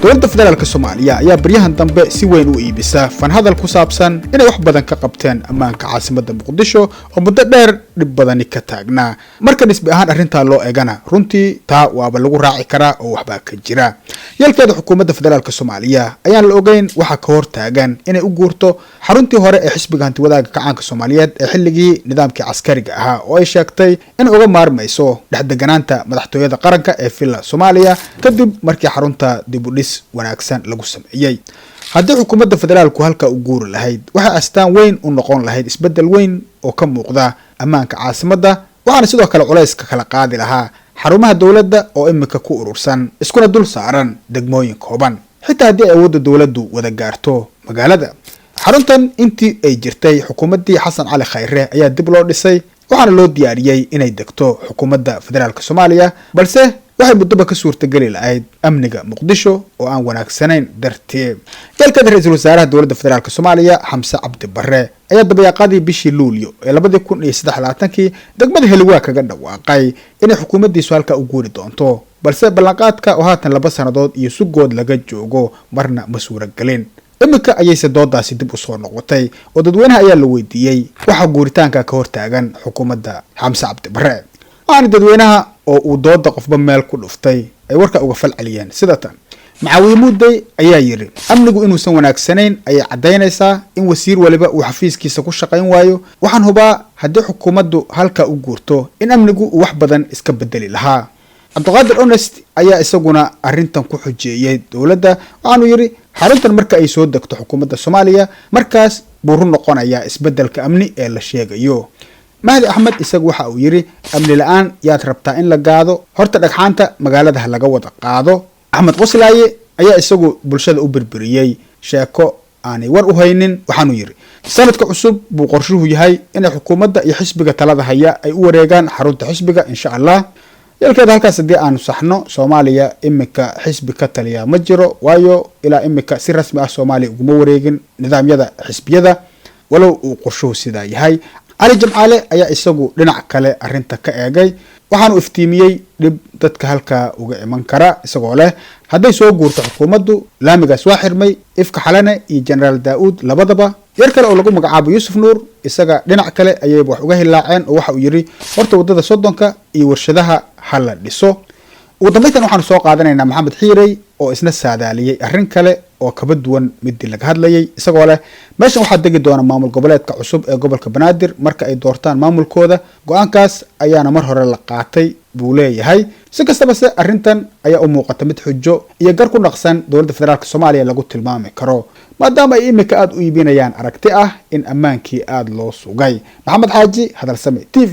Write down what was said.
dowladda federaalka Soomaaliya ayaa baryahan dambe si weyn u iibisa fan hadal ku saabsan inay wax badan ka qabteen ammaanka caasimadda Muqdisho oo muddo dheer dhib badan ka taagnaa marka nisbi ahaan arrinta loo eegana runtii taa waaba lagu raaci karaa oo waxba ka jira yalkeeda xukuumadda federaalka Soomaaliya ayaan la ogeyn waxa ka hor taagan inay u guurto xaruntii hore ee xisbiga hanti wadaaga kacaanka Soomaaliyeed ee xilligii nidaamkii askariga ahaa oo ay sheegtay in uga maarmayso dhexdeganaanta madaxtooyada qaranka ee Villa Soomaaliya kadib markii xarunta dib u dhis wanaagsan lagu sameeyay haddii xukuumadda federaalku halka u guuri lahayd waxa astaan weyn u noqon lahayd isbedel weyn oo ka muuqda ammaanka caasimadda waxaana sidoo kale culayska kala qaadi lahaa xarumaha dowladda oo imika ku urursan iskuna dul saaran degmooyin kooban xitaa haddii ay awoodda dowladdu wada gaarto magaalada xaruntan intii ay jirtay xukuumaddii Xasan Cali Khayre ayaa dib loo dhisay waxaana loo diyaariyay inay degto xukuumadda federaalka Soomaaliya balse waxay muddo ka suurtagali lahayd amniga Muqdisho oo aan wanaagsanayn darteed galka ra'iisul wasaaraha dowladda federaalka Soomaaliya Xamse Cabdi Barre ayaa dabayaaqadii bishii Luulyo ee 2023 degmada Heliwaa kaga dhawaaqay inay xukuumaddiisu halka u guuri doonto balse ballanqaadka oo haatan 2 sanadood iyo sugood laga joogo marna ma suuragelin imika ayayse doodaasi dib u soo noqotay oo dadweynaha ayaa la weydiiyay waxa guuritaanka ka hor taagan xukuumadda Xamse Cabdi Barre aan dadweynaha oo uu dooda qofba meel ku dhuftay ay warka uga falceliyeen sida tan Macaawimuuday ayaa yiri amnigu inuusan wanaagsanayn ayay cadeynaysaa in wasiir waliba uu xafiiskiisa ku shaqayn waayo waxaan hubaa haddii xukuumaddu halka u guurto in amnigu wax badan iska bedeli lahaa Abdulqaadir Honest ayaa isaguna arrintan ku xujeeyay dowladda waxaanu yiri xaruntan marka ay soo degto xukuumadda Soomaaliya markaas buu run noqonayaa isbedelka amni ee la sheegayo Mahdi Ahmed isagu waxa uu yiri amni la'aan yaad rabtaa in la gaado horta dhagxaanta magaalada laga wada qaado Ahmed Qoslaaye ayaa isagu bulshada u birbiriyay sheeko aanay war u haynin waxaanu yiri sanadka cusub buu qorshuhu yahay in xukuumadda iyo xisbiga talada haya ay u wareegaan xarunta xisbiga insha Allah yalkeeda halkaas hadii aanu saxno Soomaaliya imika xisbi ka taliya ma jiro waayo ilaa imika si rasmi ah Soomaaliya uguma wareegin nidaamyada xisbiyada walow uu qorshuhu sidaa yahay Ali Jamcaale ayaa isagu dhinac kale arrinta ka eegay waxaanu iftiimiyay dib dadka halka uga iman kara isagoo leh haday soo guurto xukuumaddu laamigaas waa xirmay ifka xalane iyo General Daawud labadaba yar kale oo lagu magacaabo Yusuf Nuur isaga dhinac kale ayay wax uga hilaaceen oo waxa uu yiri horta wadada Sodonka iyo warshadaha hal dhiso ugu dambeyntan waxaanu soo qaadanaynaa Maxamed Xiirey oo isna saadaaliyay arrin kale oo kaba duwan midii laga hadlayay isagoo leh meeshan waxa degi doona maamul goboleedka cusub ee gobolka Banaadir marka ay doortaan maamulkooda go'aankaas ayaana mar hore la qaatay buu leeyahay si kastaba se arrintan ayaa u muuqata mid xujo iyo gar ku naqsan dowladda federaalka Soomaaliya lagu tilmaami karo maadaama ay imika aad u iibinayaan aragti ah in ammaankii aad loo sugay Maxamed Xaaji hadal samee TV